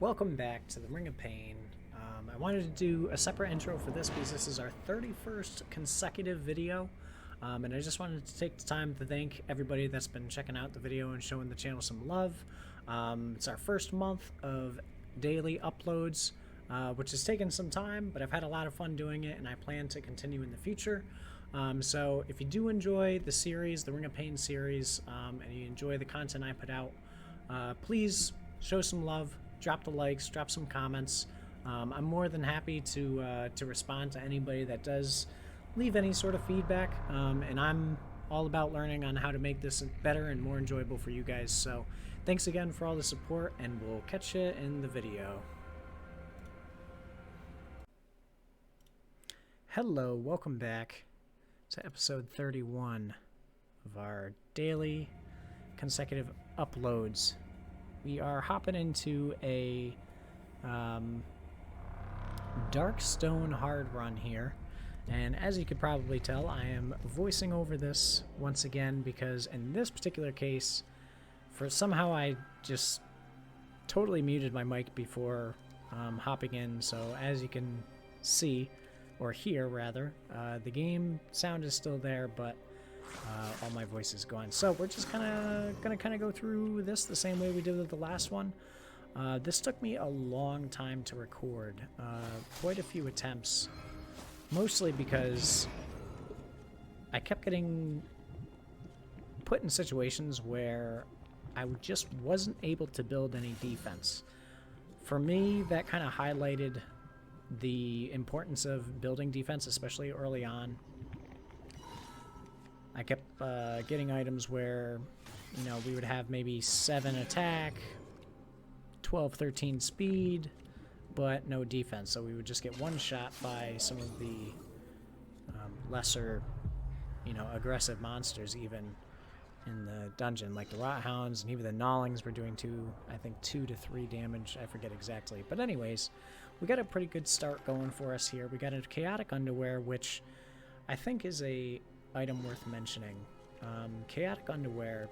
Welcome back to the Ring of Pain. I wanted to do a separate intro for this because this is our 31st consecutive video, and I just wanted to take the time to thank everybody that's been checking out the video and showing the channel some love. It's our first month of daily uploads, which has taken some time, but I've had a lot of fun doing it, and I plan to continue in the future. So if you do enjoy the series, the Ring of Pain series, and you enjoy the content I put out, please show some love. Drop the likes, drop some comments. I'm more than happy to respond to anybody that does leave any sort of feedback, and I'm all about learning on how to make this better and more enjoyable for you guys. So thanks again for all the support, and we'll catch you in the video. Hello, welcome back to episode 31 of our daily consecutive uploads. We are hopping into a dark stone hard run here, and as you could probably tell, I am voicing over this once again because in this particular case, somehow I just totally muted my mic before hopping in, so as you can see, or hear rather, the game sound is still there, but all my voice is gone. So we're just gonna go through this the same way we did with the last one. This took me a long time to record, quite a few attempts, mostly because I kept getting put in situations where I just wasn't able to build any defense. For me, that kind of highlighted the importance of building defense, especially early on. I kept getting items where, you know, we would have maybe 7 attack, 12, 13 speed, but no defense. So we would just get one shot by some of the lesser, you know, aggressive monsters even in the dungeon, like the rot hounds and even the gnawlings were doing 2 to 3 damage. I forget exactly. But anyways, we got a pretty good start going for us here. We got a chaotic underwear, which I think is a item worth mentioning. Chaotic underwear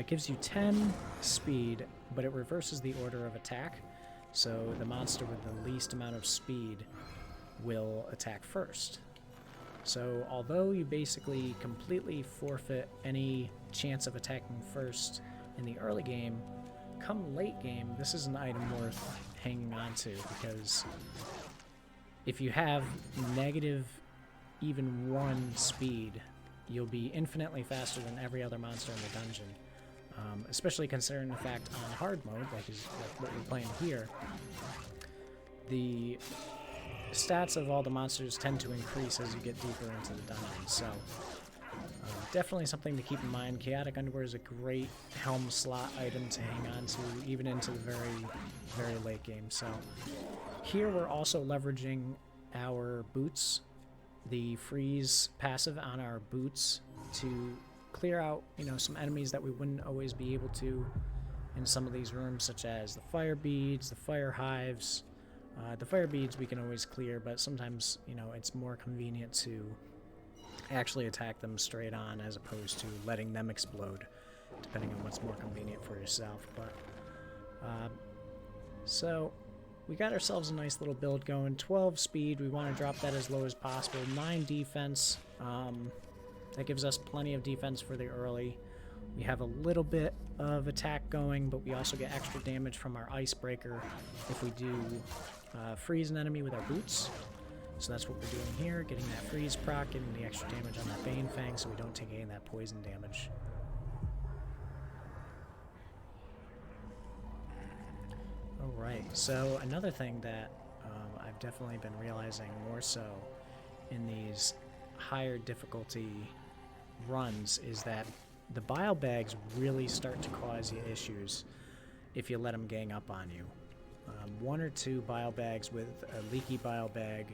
gives you 10 speed, but it reverses the order of attack, so the monster with the least amount of speed will attack first. So although you basically completely forfeit any chance of attacking first in the early game, come late game, this is an item worth hanging on to, because if you have negative even 1 speed, you'll be infinitely faster than every other monster in the dungeon. Especially considering the fact on hard mode, like what we're playing here, the stats of all the monsters tend to increase as you get deeper into the dungeon. So definitely something to keep in mind. Chaotic underwear is a great helm slot item to hang on to even into the very, very late game. So here we're also leveraging our boots, the freeze passive on our boots, to clear out, you know, some enemies that we wouldn't always be able to in some of these rooms, such as the fire beads, the fire hives. The fire beads we can always clear, but sometimes, you know, it's more convenient to actually attack them straight on as opposed to letting them explode, depending on what's more convenient for yourself. But so we got ourselves a nice little build going. 12 speed, we want to drop that as low as possible. 9 defense, that gives us plenty of defense for the early. We have a little bit of attack going, but we also get extra damage from our icebreaker if we do freeze an enemy with our boots. So that's what we're doing here, getting that freeze proc, getting the extra damage on that Bane Fang so we don't take any of that poison damage. Alright, so another thing that I've definitely been realizing more so in these higher difficulty runs is that the bile bags really start to cause you issues if you let them gang up on you. 1 or 2 bile bags with a leaky bile bag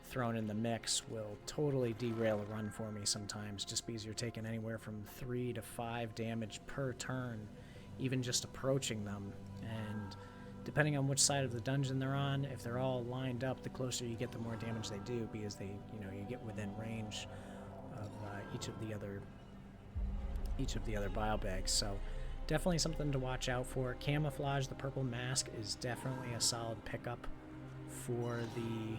thrown in the mix will totally derail a run for me sometimes, just because you're taking anywhere from 3 to 5 damage per turn, even just approaching them. And depending on which side of the dungeon they're on, if they're all lined up, the closer you get, the more damage they do, because they, you know, you get within range of each of the other bile bags. So Definitely something to watch out for. Camouflage, the purple mask, is definitely a solid pickup for the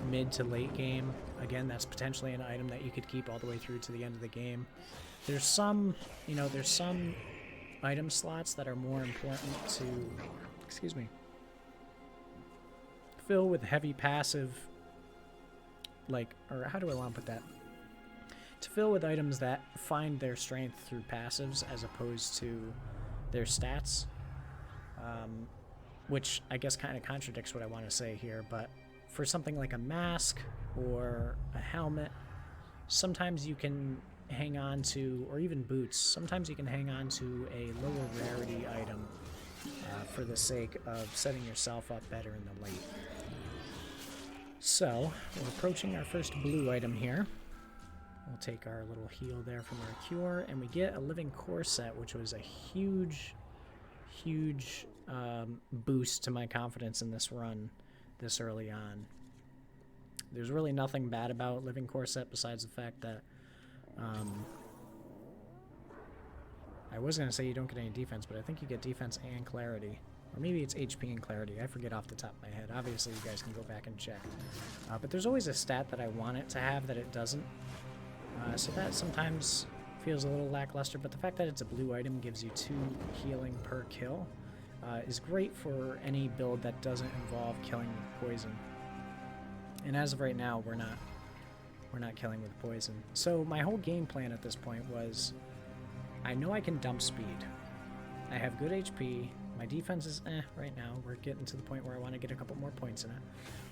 mid to late game. Again, that's potentially an item that you could keep all the way through to the end of the game. There's some, there's some item slots that are more important to, excuse me, fill with heavy passive, like, or how do I want to put that? To fill with items that find their strength through passives as opposed to their stats, which I guess kind of contradicts what I want to say here, but for something like a mask or a helmet, sometimes you can hang on to, or even boots, sometimes you can hang on to a lower rarity item for the sake of setting yourself up better in the late. So, we're approaching our first blue item here. We'll take our little heal there from our cure, and we get a living core set, which was a huge boost to my confidence in this run this early on. There's really nothing bad about living core set besides the fact that I was going to say you don't get any defense, but I think you get defense and clarity. Or maybe it's HP and clarity. I forget off the top of my head. Obviously, you guys can go back and check. But there's always a stat that I want it to have that it doesn't. So that sometimes feels a little lackluster, but the fact that it's a blue item gives you 2 healing per kill is great for any build that doesn't involve killing with poison. And as of right now, we're not killing with poison. So my whole game plan at this point was, I know I can dump speed. I have good HP. My defense is right now. We're getting to the point where I want to get a couple more points in it.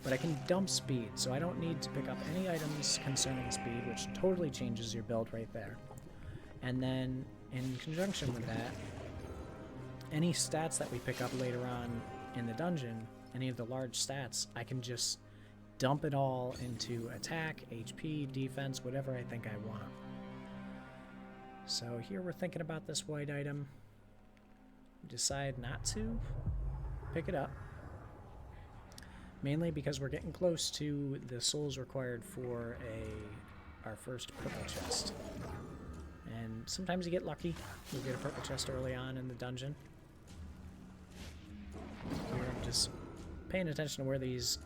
But I can dump speed, so I don't need to pick up any items concerning speed, which totally changes your build right there. And then, in conjunction with that, any stats that we pick up later on in the dungeon, any of the large stats, I can just dump it all into attack, HP, defense, whatever I think I want. So here we're thinking about this white item. Decide not to pick it up. Mainly because we're getting close to the souls required for our first purple chest. And sometimes you get lucky. You'll get a purple chest early on in the dungeon. Here I'm just paying attention to where these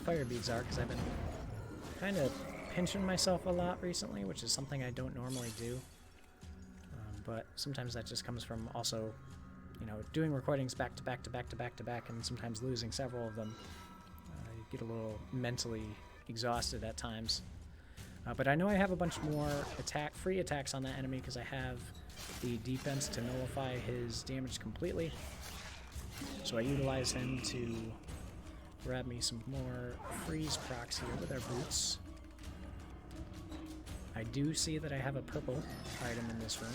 fire beads are, because I've been kind of pinching myself a lot recently, which is something I don't normally do. But sometimes that just comes from also, doing recordings back to back to back to back to back, and sometimes losing several of them. You get a little mentally exhausted at times. But I know I have a bunch more free attacks on that enemy because I have the defense to nullify his damage completely. So I utilize him to grab me some more freeze procs here with our boots. I do see that I have a purple item in this room,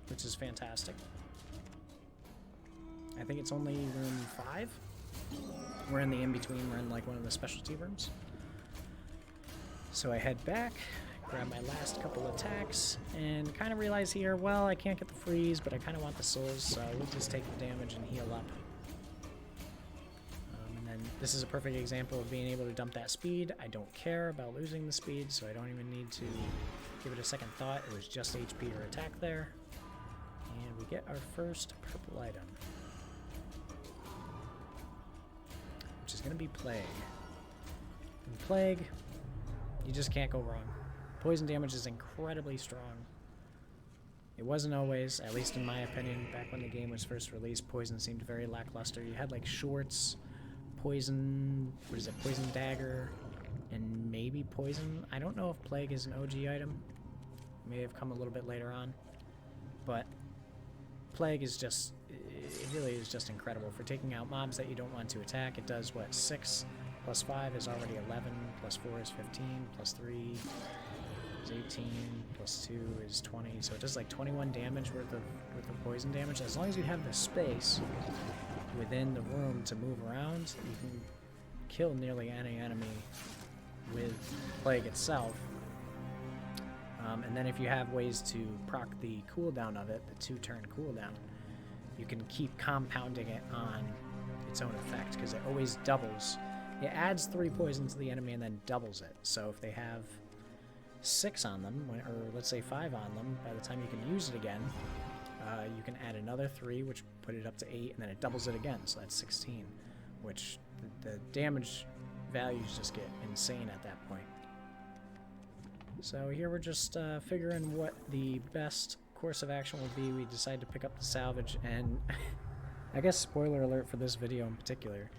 which is fantastic. I think it's only room 5. We're in the in-between. We're in like one of the specialty rooms. So I head back, grab my last couple attacks, and kind of realize here, well, I can't get the freeze, but I kind of want the souls, so we'll just take the damage and heal up. And then this is a perfect example of being able to dump that speed. I don't care about losing the speed, so I don't even need to give it a second thought. It was just HP or attack there. And we get our first purple item, which is going to be Plague. And Plague, you just can't go wrong. Poison damage is incredibly strong. It wasn't always, at least in my opinion, back when the game was first released, poison seemed very lackluster. You had like shorts, poison, poison dagger, and maybe poison. I don't know if Plague is an OG item. It may have come a little bit later on. But Plague is just, it really is just incredible for taking out mobs that you don't want to attack. It does, what, 6 plus 5 is already 11, plus 4 is 15, plus 3 is 18, plus 2 is 20. So it does like 21 damage worth of poison damage. As long as you have the space within the room to move around, you can kill nearly any enemy with Plague itself. And then if you have ways to proc the cooldown of it, the 2-turn cooldown, you can keep compounding it on its own effect, because it always doubles. It adds 3 poison to the enemy and then doubles it. So if they have, 6 on them, or let's say 5 on them, by the time you can use it again, you can add another 3, which put it up to 8, and then it doubles it again, so that's 16, which the damage values just get insane at that point. So here we're just figuring what the best course of action will be. We decide to pick up the salvage, and I guess spoiler alert for this video in particular,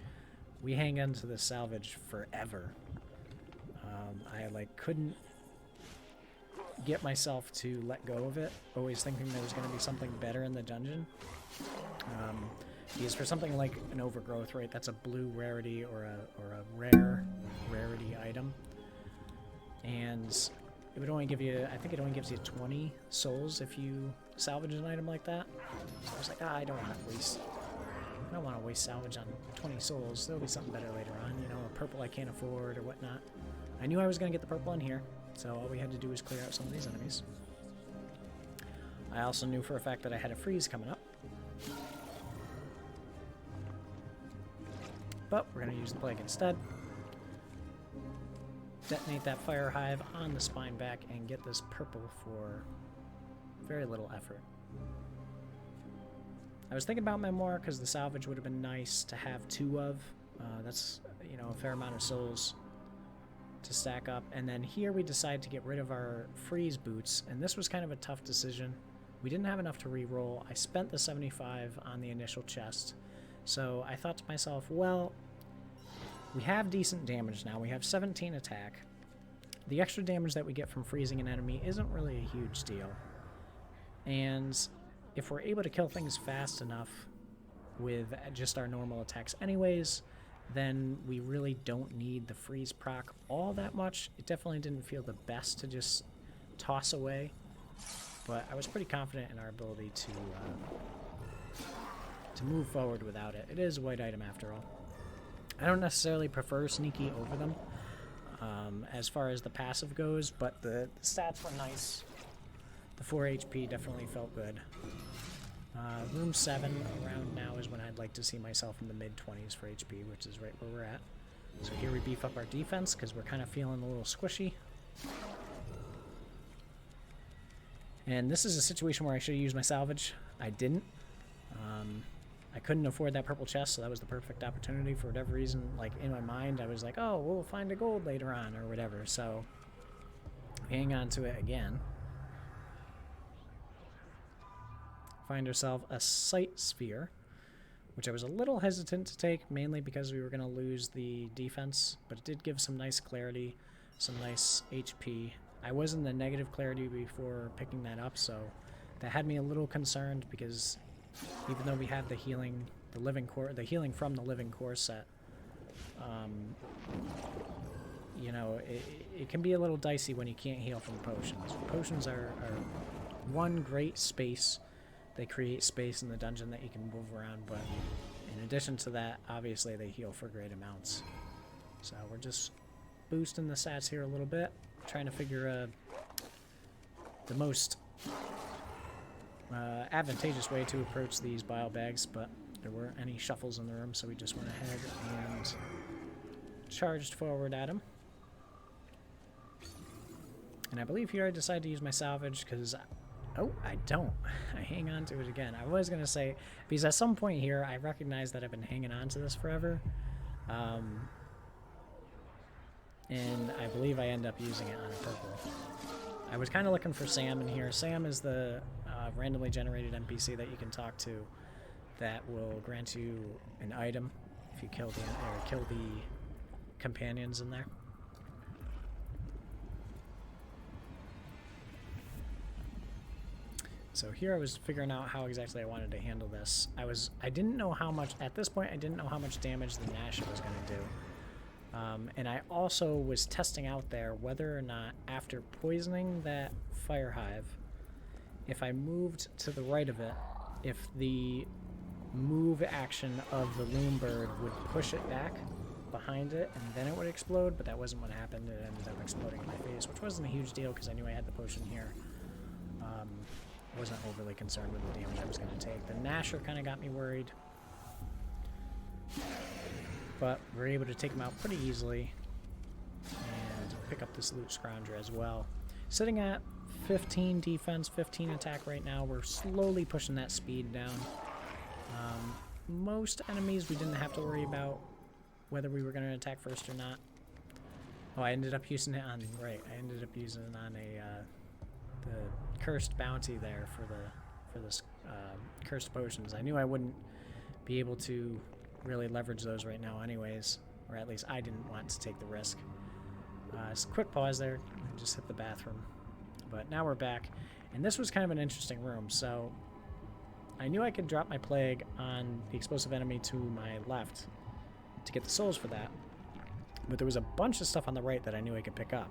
we hang on to the salvage forever. I like couldn't get myself to let go of it, always thinking there was going to be something better in the dungeon. Because for something like an overgrowth, right, that's a blue rarity or a rare rarity item, and it would only give you, I think it only gives you 20 souls if you salvage an item like that. So I was like, I don't want to waste salvage on 20 souls. There'll be something better later on, you know, a purple I can't afford or whatnot. I knew I was going to get the purple in here, so all we had to do was clear out some of these enemies. I also knew for a fact that I had a freeze coming up. But we're going to use the plague instead. Detonate that fire hive on the spine back and get this purple for very little effort. I was thinking about Memoir because the salvage would have been nice to have 2 of. That's, you know, a fair amount of souls to stack up. And then here we decide to get rid of our freeze boots, and this was kind of a tough decision. We didn't have enough to re-roll. I spent the 75 on the initial chest, so I thought to myself, well, we have decent damage now. We have 17 attack. The extra damage that we get from freezing an enemy isn't really a huge deal. And if we're able to kill things fast enough with just our normal attacks anyways, then we really don't need the freeze proc all that much. It definitely didn't feel the best to just toss away, but I was pretty confident in our ability to move forward without it. It is a white item after all. I don't necessarily prefer sneaky over them as far as the passive goes, but the stats were nice. The 4 HP definitely felt good. Room 7 around now is when I'd like to see myself in the mid-20s for HP, which is right where we're at. So here we beef up our defense because we're kind of feeling a little squishy. And this is a situation where I should have used my salvage. I didn't. I couldn't afford that purple chest, so that was the perfect opportunity. For whatever reason, like in my mind, I was like, oh, we'll find a gold later on or whatever. So hang on to it again. Find ourselves a sight sphere, which I was a little hesitant to take, mainly because we were going to lose the defense, but it did give some nice clarity, some nice HP. I was in the negative clarity before picking that up, so that had me a little concerned because even though we have the healing, the healing from the living core set, you know, it can be a little dicey when you can't heal from potions. Potions are one great space. They create space in the dungeon that you can move around, but in addition to that, obviously they heal for great amounts. So we're just boosting the stats here a little bit, trying to figure the most advantageous way to approach these bile bags, but there weren't any shuffles in the room, so we just went ahead and charged forward at him. And I believe here I decided to use my salvage because... Oh, I don't. I hang on to it again. I was going to say, because at some point here, I recognize that I've been hanging on to this forever. And I believe I end up using it on a purple. I was kind of looking for Sam in here. Sam is the randomly generated NPC that you can talk to that will grant you an item if you kill the companions in there. So here I was figuring out how exactly I wanted to handle this. I didn't know how much, at this point I didn't know how much damage the Nash was going to do. And I also was testing out there whether or not after poisoning that fire hive, if I moved to the right of it, if the move action of the loom bird would push it back behind it and then it would explode, but that wasn't what happened. It ended up exploding in my face, which wasn't a huge deal because I knew I had the potion here. I wasn't overly concerned with the damage I was going to take. The Nasher kind of got me worried, but we were able to take him out pretty easily and pick up this loot scrounger as well. sitting at 15 defense, 15 attack right now. We're slowly pushing that speed down. Most enemies we didn't have to worry about whether we were going to attack first or not. Oh, I ended up using it on, right, I ended up using it on the cursed bounty there for this cursed potions. I knew I wouldn't be able to really leverage those right now anyways, or at least I didn't want to take the risk. So quick pause there, I just hit the bathroom. But now we're back, and this was kind of an interesting room. So I knew I could drop my plague on the explosive enemy to my left to get the souls for that, but there was a bunch of stuff on the right that I knew I could pick up.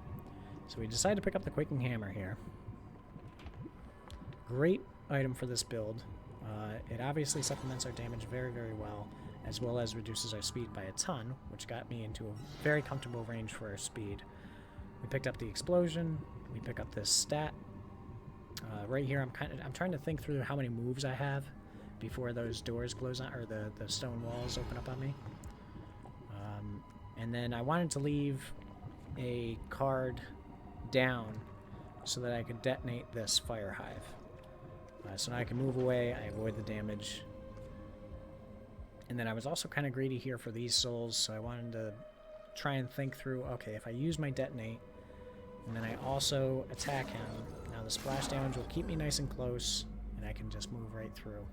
So we decided to pick up the Quaking Hammer here. Great item for this build. It obviously supplements our damage very, very well as reduces our speed by a ton, which got me into a very comfortable range for our speed. We picked up the explosion. We pick up this stat. Right here, I'm trying to think through how many moves I have before those doors close on, or the stone walls open up on me. And then I wanted to leave a card down so that I could detonate this fire hive. So now I can move away, I avoid the damage. And then I was also kind of greedy here for these souls, so I wanted to try and think through, okay, if I use my detonate, and then I also attack him, now the splash damage will keep me nice and close, and I can just move right through.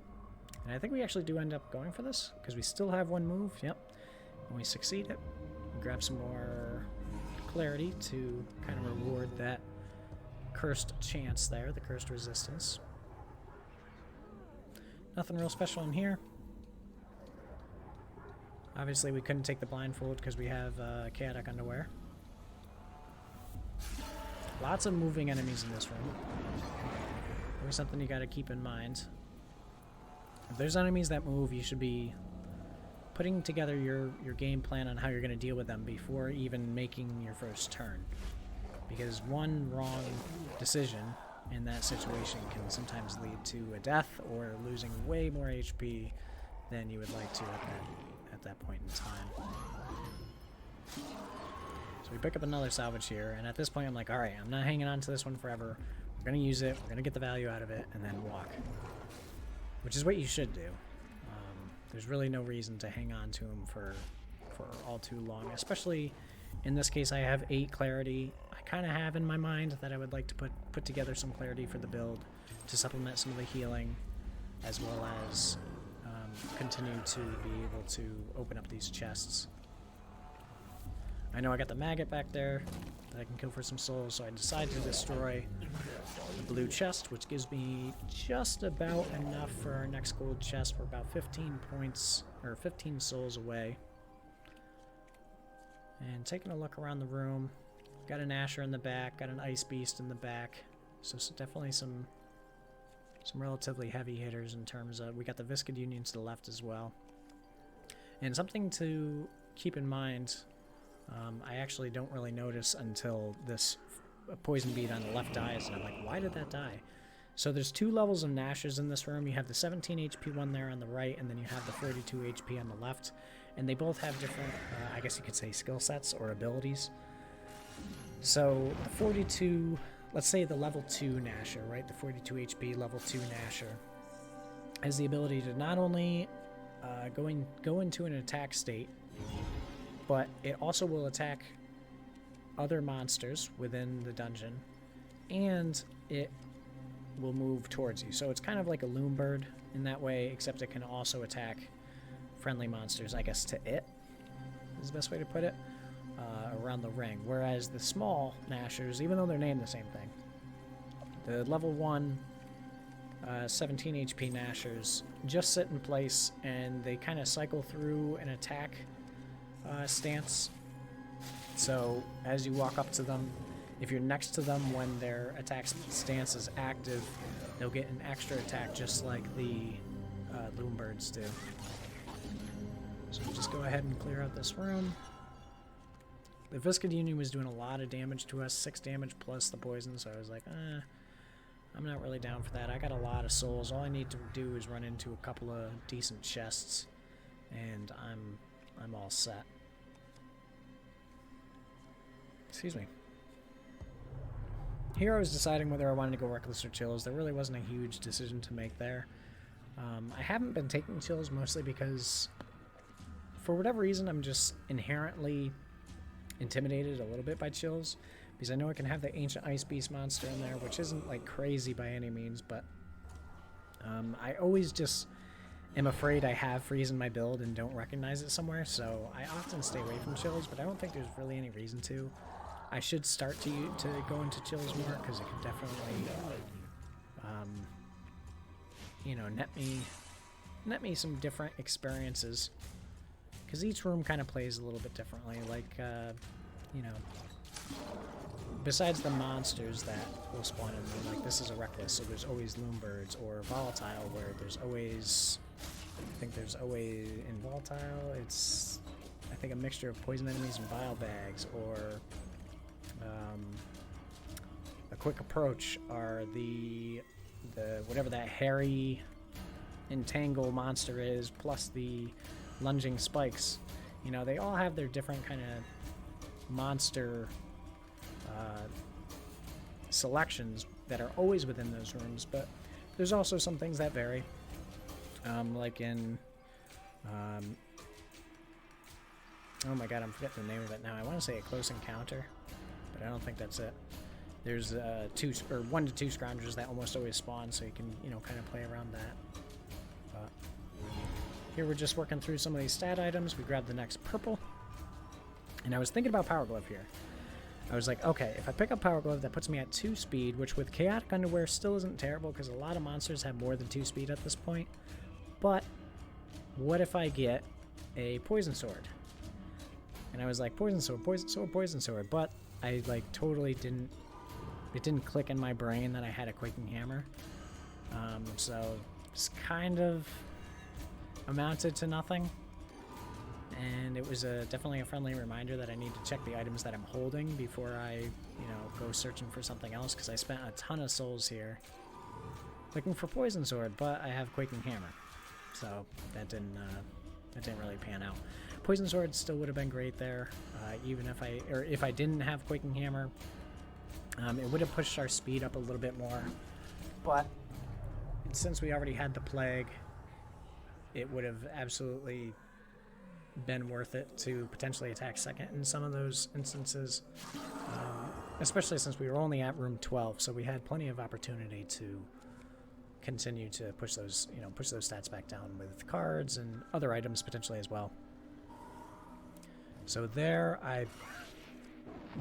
And I think we actually do end up going for this, because we still have one move, yep. And we succeed it. We grab some more clarity to kind of reward that cursed chance there, the cursed resistance. Nothing real special in here. Obviously we couldn't take the blindfold because we have chaotic underwear. Lots of moving enemies in this room. Always something you gotta keep in mind. If there's enemies that move, you should be putting together your game plan on how you're gonna deal with them before even making your first turn. Because one wrong decision in that situation can sometimes lead to a death or losing way more HP than you would like to at that point in time. So we pick up another salvage here, and at this point I'm like, alright, I'm not hanging on to this one forever. We're going to use it, we're going to get the value out of it, and then walk. Which is what you should do. There's really no reason to hang on to them for all too long, especially in this case I have 8 clarity. I kind of have in my mind that I would like to put together some clarity for the build to supplement some of the healing, as well as continue to be able to open up these chests. I know I got the maggot back there that I can kill for some souls, so I decide to destroy the blue chest, which gives me just about enough for our next gold chest. We're about 15 points, or 15 souls away. And taking a look around the room, got an Asher in the back, got an Ice Beast in the back, so definitely some relatively heavy hitters in terms of, we got the Viscid Union to the left as well. And something to keep in mind, I actually don't really notice until this poison bead on the left dies, and I'm like, why did that die? So there's 2 levels of Nashers in this room. You have the 17 HP one there on the right, and then you have the 42 HP on the left. And they both have different, I guess you could say, skill sets or abilities. So the 42, let's say the level 2 Nasher, right? The 42 HP level 2 Nasher has the ability to not only go into an attack state, but it also will attack other monsters within the dungeon, and it will move towards you. So it's kind of like a loom bird in that way, except it can also attack friendly monsters, I guess, to it is the best way to put it, around the ring. Whereas the small Nashers, even though they're named the same thing, the level 1 17 HP Nashers just sit in place, and they kind of cycle through an attack stance. So as you walk up to them, if you're next to them when their attack stance is active, they'll get an extra attack just like the loom birds do. So we'll just go ahead and clear out this room. The Viscid Union was doing a lot of damage to us, 6 damage plus the poison, so I was like, I'm not really down for that. I got a lot of souls. All I need to do is run into a couple of decent chests, and I'm all set. Excuse me. Here I was deciding whether I wanted to go reckless or chills. There really wasn't a huge decision to make there. I haven't been taking chills mostly because, for whatever reason, I'm just inherently intimidated a little bit by chills. Because I know I can have the ancient ice beast monster in there, which isn't like crazy by any means, but I always just am afraid I have freeze in my build and don't recognize it somewhere, so I often stay away from chills, but I don't think there's really any reason to. I should start to go into chills more, because it could definitely, you know, net me some different experiences. Because each room kind of plays a little bit differently, like, you know, besides the monsters that will spawn in them, like this is a reckless, so there's always loonbirds, or volatile, where there's always, I think there's always, in volatile, it's, I think, a mixture of poison enemies and bile bags, or a quick approach are the whatever that hairy entangle monster is, plus the lunging spikes. You know, they all have their different kind of monster selections that are always within those rooms, but there's also some things that vary. Like in, oh my god, I'm forgetting the name of it now. I want to say a close encounter, but I don't think that's it. There's 1 to 2 scroungers that almost always spawn, so you can, you know, kind of play around that. But here we're just working through some of these stat items. We grabbed the next purple, and I was thinking about Power Glove here. I was like, okay, if I pick up Power Glove, that puts me at 2 speed, which with Chaotic Underwear still isn't terrible, because a lot of monsters have more than 2 speed at this point. But what if I get a Poison Sword? And I was like, Poison Sword, Poison Sword, Poison Sword. But I like totally didn't, it didn't click in my brain that I had a Quaking Hammer. So it's kind of amounted to nothing. And it was definitely a friendly reminder that I need to check the items that I'm holding before I, you know, go searching for something else, because I spent a ton of souls here looking for Poison Sword, but I have Quaking Hammer, so that didn't really pan out. Poison Sword still would have been great there, even if I didn't have Quaking Hammer. It would have pushed our speed up a little bit more, but since we already had the Plague, it would have absolutely been worth it to potentially attack second in some of those instances, especially since we were only at room 12, so we had plenty of opportunity to continue to push those, you know, push those stats back down with cards and other items potentially as well. So there I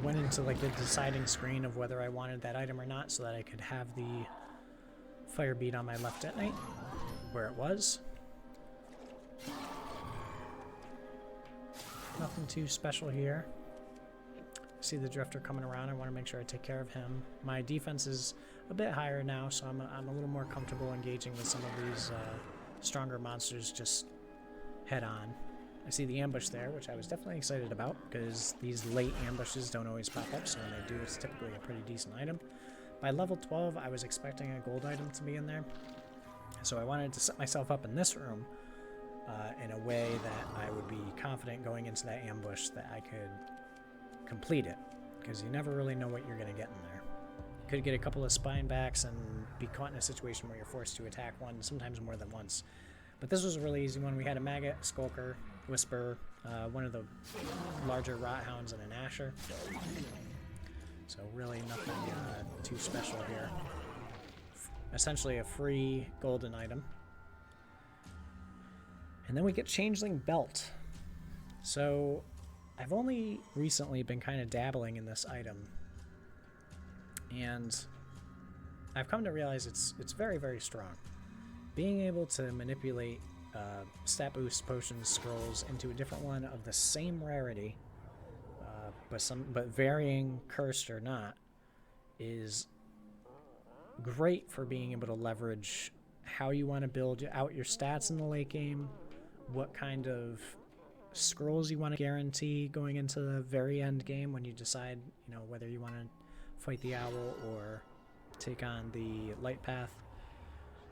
went into like the deciding screen of whether I wanted that item or not, so that I could have the fire bead on my left detonate where it was. Nothing too special here. See the drifter coming around. I want to make sure I take care of him. My defense is a bit higher now, so I'm a little more comfortable engaging with some of these stronger monsters just head on. I see the ambush there, which I was definitely excited about, because these late ambushes don't always pop up, so when they do, it's typically a pretty decent item. By level 12, I was expecting a gold item to be in there, so I wanted to set myself up in this room in a way that I would be confident going into that ambush that I could complete it, because you never really know what you're going to get in there. You could get a couple of spine backs and be caught in a situation where you're forced to attack one, sometimes more than once. But this was a really easy one. We had a Maggot, Skulker, Whisper, one of the larger Rot Hounds, and an Asher. So really nothing too special here. Essentially a free golden item. And then we get Changeling Belt. So I've only recently been kind of dabbling in this item, and I've come to realize it's very, very strong. Being able to manipulate stat boost potions scrolls into a different one of the same rarity, but varying cursed or not, is great for being able to leverage how you want to build out your stats in the late game, what kind of scrolls you want to guarantee going into the very end game when you decide, you know, whether you want to fight the owl or take on the light path,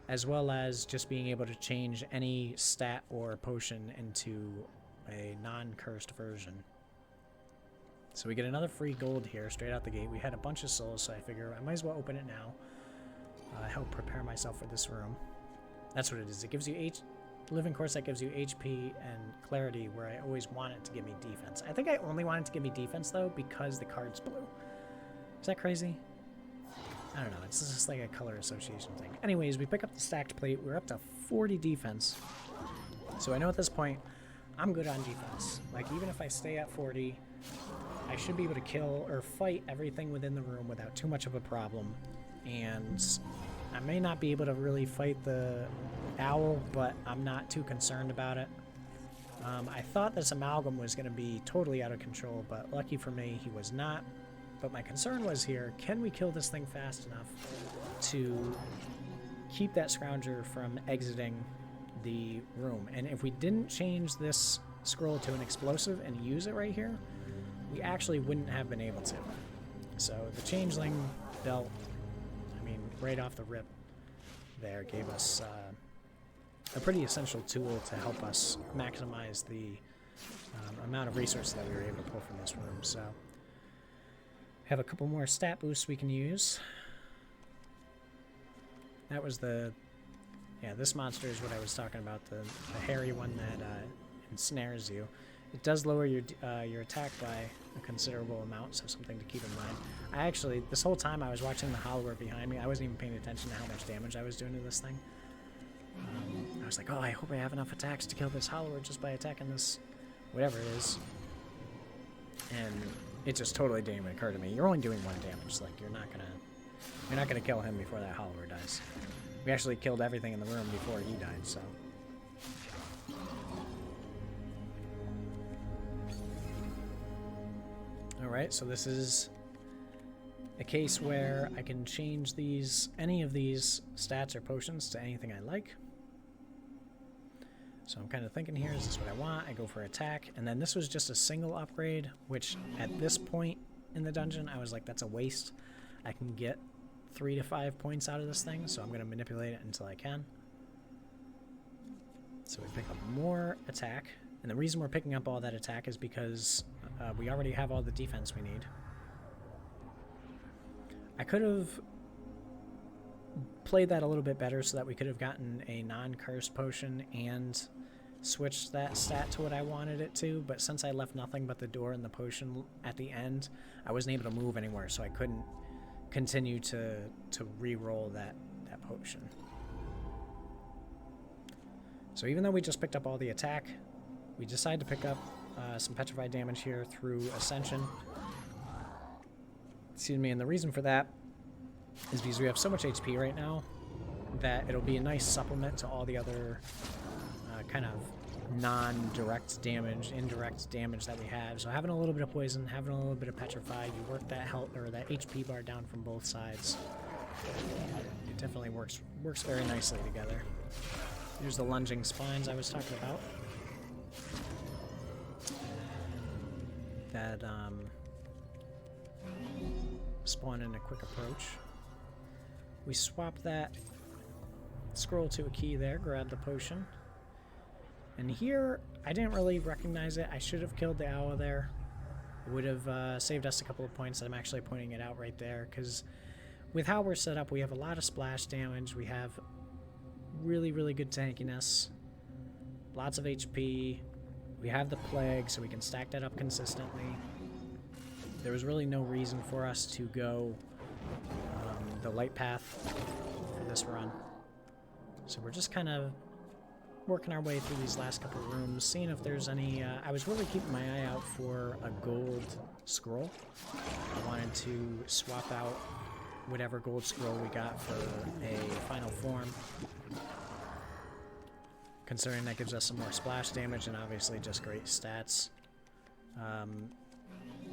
as well as just being able to change any stat or potion into a non-cursed version. So we get another free gold here straight out the gate. We had a bunch of souls, so I figure I might as well open it now. Help prepare myself for this room. That's what it is. It gives you living course that gives you HP and clarity, where I always want it to give me defense. I think I only want it to give me defense though because the card's blue. Is that crazy? I don't know. It's just like a color association thing. Anyways, we pick up the stacked plate. We're up to 40 defense. So I know at this point I'm good on defense. Like, even if I stay at 40, I should be able to kill or fight everything within the room without too much of a problem. And I may not be able to really fight the owl, but I'm not too concerned about it. I thought this amalgam was going to be totally out of control, but lucky for me, he was not. But my concern was here, can we kill this thing fast enough to keep that scrounger from exiting the room? And if we didn't change this scroll to an explosive and use it right here, we actually wouldn't have been able to. So the changeling belt, I mean, right off the rip there, gave us a pretty essential tool to help us maximize the amount of resources that we were able to pull from this room. So have a couple more stat boosts we can use. That was this monster is what I was talking about, the hairy one that ensnares you. It does lower your attack by a considerable amount, so something to keep in mind. I actually, this whole time I was watching the hollower behind me, I wasn't even paying attention to how much damage I was doing to this thing. I was like, oh, I hope I have enough attacks to kill this hollower just by attacking this, whatever it is. And it just totally didn't even occur to me. You're only doing 1 damage. Like, you're not gonna kill him before that hollower dies. We actually killed everything in the room before he died, so. Alright, so this is a case where I can change any of these stats or potions to anything I like. So I'm kind of thinking here, is this what I want? I go for attack, and then this was just a single upgrade, which at this point in the dungeon, I was like, that's a waste. I can get 3 to 5 points out of this thing, so I'm going to manipulate it until I can. So we pick up more attack, and the reason we're picking up all that attack is because we already have all the defense we need. I could have played that a little bit better so that we could have gotten a non-cursed potion and switched that stat to what I wanted it to, but since I left nothing but the door and the potion at the end, I wasn't able to move anywhere, so I couldn't continue to re-roll that potion. So even though we just picked up all the attack, we decided to pick up some petrified damage here through Ascension. Excuse me, and the reason for that is because we have so much HP right now that it'll be a nice supplement to all the other kind of non-direct damage, indirect damage that we have. So having a little bit of poison, having a little bit of petrified, you work that health or that HP bar down from both sides. It definitely works very nicely together. Here's the lunging spines I was talking about. That spawn in a quick approach. We swap that scroll to a key there, grab the potion. And here, I didn't really recognize it. I should have killed the owl there. It would have saved us a couple of points. I'm actually pointing it out right there, because with how we're set up, we have a lot of splash damage. We have really, really good tankiness. Lots of HP. We have the plague, so we can stack that up consistently. There was really no reason for us to go the light path for this run. So we're just kind of working our way through these last couple of rooms, seeing if there's any... I was really keeping my eye out for a gold scroll. I wanted to swap out whatever gold scroll we got for a final form, considering that gives us some more splash damage and obviously just great stats.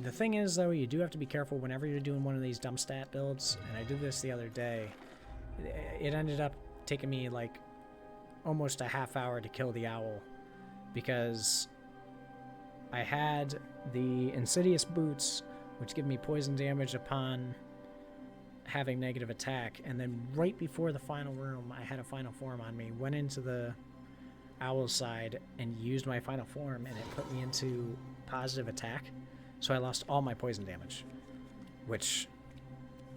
The thing is, though, you do have to be careful whenever you're doing one of these dump stat builds, and I did this the other day. It ended up taking me like almost a half hour to kill the owl, because I had the insidious boots, which give me poison damage upon having negative attack, and then right before the final room, I had a final form on me, went into the owl side and used my final form, and it put me into positive attack So I lost all my poison damage, which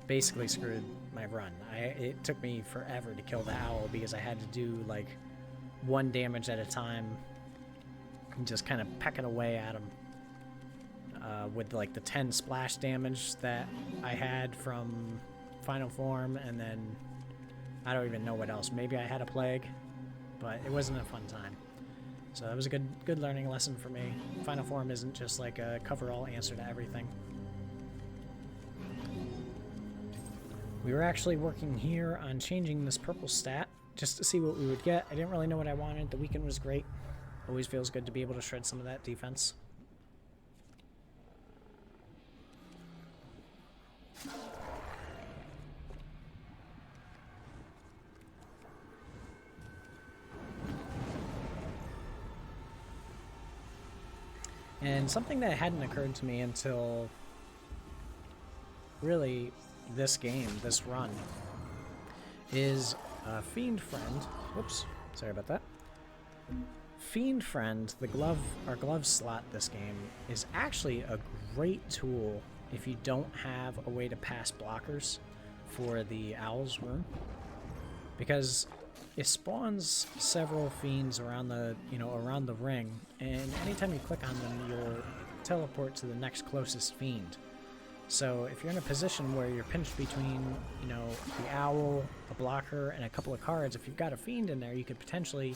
basically screwed my run. It took me forever to kill the owl because I had to do like 1 damage at a time and just kind of pecking away at him. With like the 10 splash damage that I had from final form, and then I don't even know what else. Maybe I had a plague, but it wasn't a fun time. So that was a good learning lesson for me. Final form isn't just like a cover-all answer to everything. We were actually working here on changing this purple stat just to see what we would get. I didn't really know what I wanted. The weekend was great. Always feels good to be able to shred some of that defense. And something that hadn't occurred to me until really this game, this run, is Fiend Friend. Whoops, sorry about that. Fiend Friend, our glove slot this game, is actually a great tool if you don't have a way to pass blockers for the owl's room, because it spawns several fiends around the around the ring, and anytime you click on them, you'll teleport to the next closest fiend. So if you're in a position where you're pinched between, the owl, a blocker, and a couple of cards, if you've got a fiend in there, you could potentially,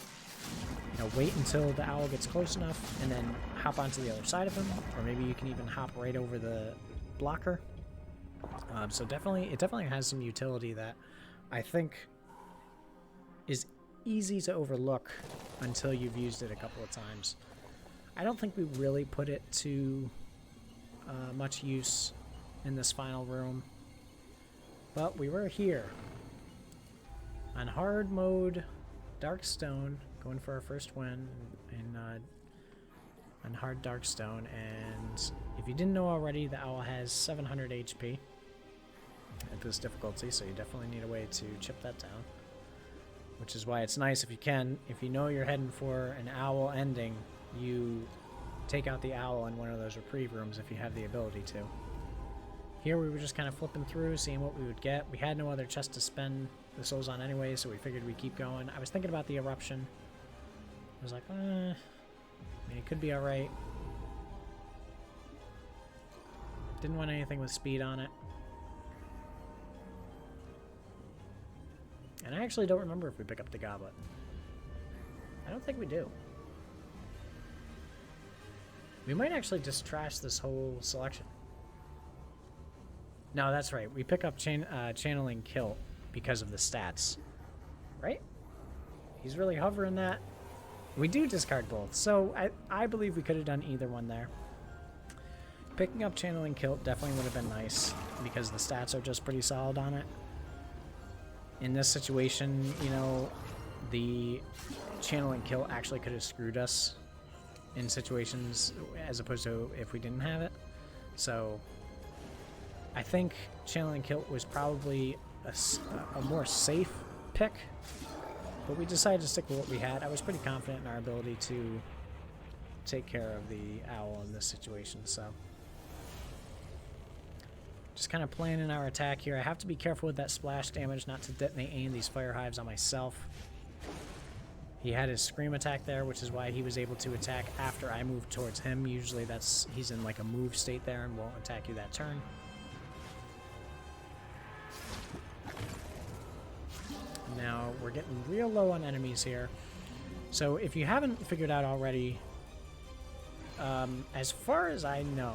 wait until the owl gets close enough and then hop onto the other side of him, or maybe you can even hop right over the blocker. So it definitely has some utility that I think is easy to overlook until you've used it a couple of times. I don't think we really put it to much use in this final room, but we were here on hard mode Darkstone, going for our first win on hard Darkstone. And if you didn't know already, the owl has 700 HP at this difficulty, so you definitely need a way to chip that down, which is why it's nice if you know you're heading for an owl ending, you take out the owl in one of those reprieve rooms if you have the ability to. Here we were just kind of flipping through, seeing what we would get. We had no other chest to spend the souls on anyway, so we figured we'd keep going. I was thinking about the eruption. I was like, it could be alright. Didn't want anything with speed on it. And I actually don't remember if we pick up the goblet. I don't think we do. We might actually just trash this whole selection. No, that's right. We pick up channeling kilt because of the stats. Right? He's really hovering that. We do discard both, so I believe we could have done either one there. Picking up channeling kilt definitely would have been nice because the stats are just pretty solid on it. In this situation, the channeling kilt actually could have screwed us in situations as opposed to if we didn't have it. So I think channeling kilt was probably a more safe pick, but we decided to stick with what we had. I was pretty confident in our ability to take care of the owl in this situation, so just kind of planning our attack here. I have to be careful with that splash damage not to detonate any of these fire hives on myself. He had his scream attack there, which is why he was able to attack after I moved towards him. Usually he's in like a move state there and won't attack you that turn. Now we're getting real low on enemies here. So if you haven't figured out already, as far as I know,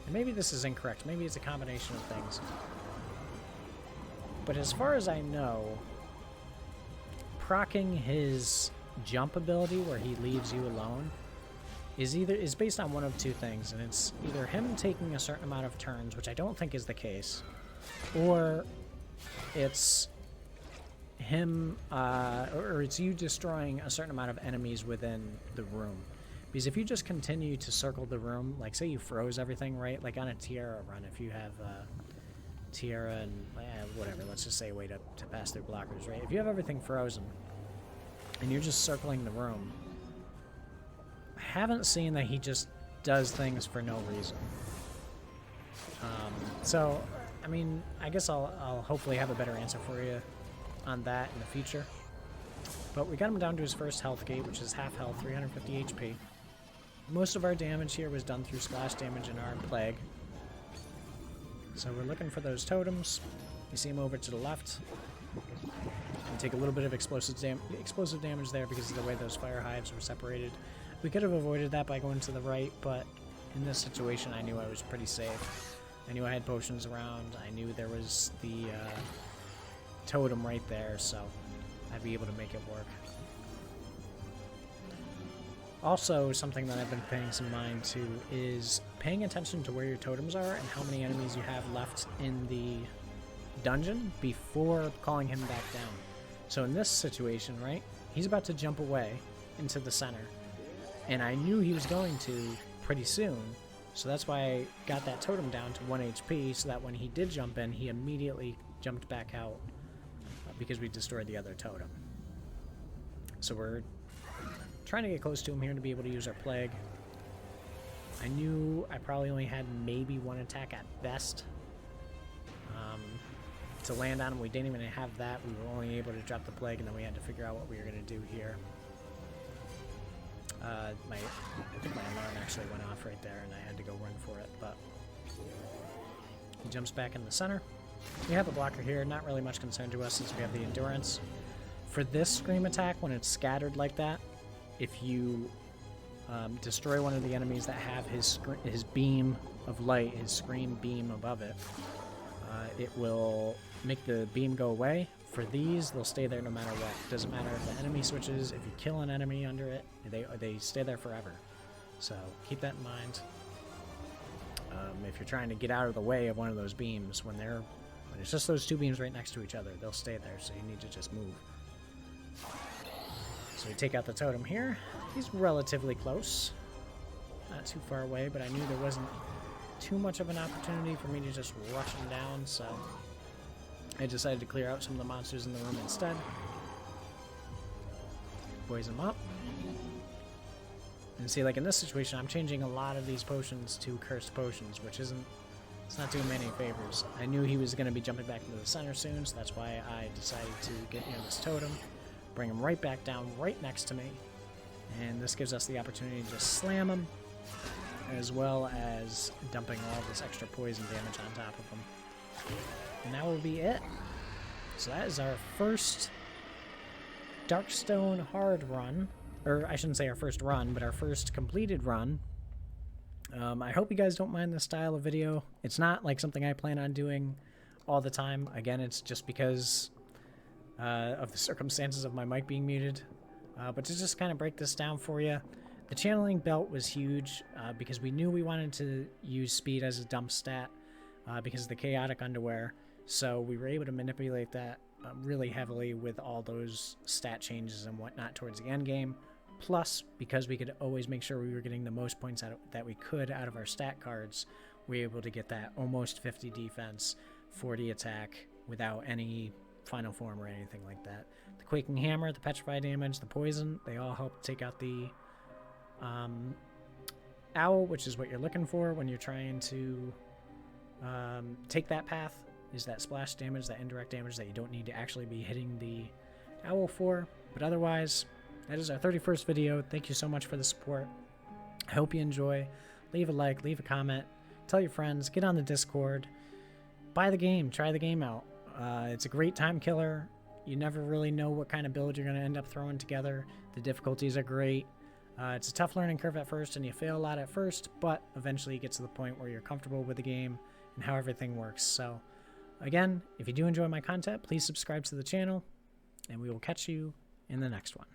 and maybe this is incorrect, maybe it's a combination of things, but as far as I know, proccing his jump ability where he leaves you alone is based on one of two things, and it's either him taking a certain amount of turns, which I don't think is the case, or it's him or it's you destroying a certain amount of enemies within the room. Because if you just continue to circle the room, like say you froze everything, right? Like on a Tiara run, if you have Tiara and whatever, let's just say a way to pass through blockers, right? If you have everything frozen and you're just circling the room, I haven't seen that he just does things for no reason. So, I mean, I guess I'll hopefully have a better answer for you on that in the future. But we got him down to his first health gate, which is half health, 350 HP. Most of our damage here was done through splash damage and our plague. So we're looking for those totems. You see them over to the left. And take a little bit of explosive damage there because of the way those fire hives were separated. We could have avoided that by going to the right, but in this situation I knew I was pretty safe. I knew I had potions around. I knew there was the totem right there, so I'd be able to make it work. Also, something that I've been paying some mind to is paying attention to where your totems are and how many enemies you have left in the dungeon before calling him back down. So in this situation, right, he's about to jump away into the center, and I knew he was going to pretty soon, so that's why I got that totem down to 1 HP, so that when he did jump in, he immediately jumped back out because we destroyed the other totem. So we're trying to get close to him here to be able to use our plague. I knew I probably only had maybe one attack at best to land on him. We didn't even have that. We were only able to drop the plague, and then we had to figure out what we were going to do here. I think my alarm actually went off right there, and I had to go run for it, but he jumps back in the center. We have a blocker here, not really much concern to us since we have the endurance. For this scream attack, when it's scattered like that, if you destroy one of the enemies that have his beam of light, his scream beam above it, it will make the beam go away. For these, they'll stay there no matter what. Doesn't matter if the enemy switches, if you kill an enemy under it, they stay there forever. So keep that in mind. If you're trying to get out of the way of one of those beams, when it's just those two beams right next to each other, they'll stay there, so you need to just move. So we take out the totem here. He's relatively close. Not too far away, but I knew there wasn't too much of an opportunity for me to just rush him down, so I decided to clear out some of the monsters in the room instead. Poison him up. And see, like in this situation, I'm changing a lot of these potions to cursed potions, which it's not doing me any favors. I knew he was going to be jumping back into the center soon, so that's why I decided to get near this totem, bring him right back down, right next to me. And this gives us the opportunity to just slam him, as well as dumping all this extra poison damage on top of him. And that will be it. So that is our first Darkstone hard run. Or I shouldn't say our first run, but our first completed run. I hope you guys don't mind this style of video. It's not like something I plan on doing all the time. Again, it's just because of the circumstances of my mic being muted. But to just kind of break this down for you, the channeling belt was huge because we knew we wanted to use speed as a dump stat because of the chaotic underwear. So we were able to manipulate that really heavily with all those stat changes and whatnot towards the end game. Plus, because we could always make sure we were getting the most points that we could out of our stat cards, we were able to get that almost 50 defense, 40 attack without any final form or anything like that. The Quaking Hammer, the Petrify damage, the Poison, they all help take out the Owl, which is what you're looking for when you're trying to take that path, is that splash damage, that indirect damage that you don't need to actually be hitting the Owl for. But otherwise, that is our 31st video. Thank you so much for the support. I hope you enjoy. Leave a like, leave a comment, tell your friends, get on the Discord, buy the game, try the game out. It's a great time killer. You never really know what kind of build you're going to end up throwing together. The difficulties are great. It's a tough learning curve at first, and you fail a lot at first, but eventually you get to the point where you're comfortable with the game and how everything works. So, again, if you do enjoy my content, please subscribe to the channel, and we will catch you in the next one.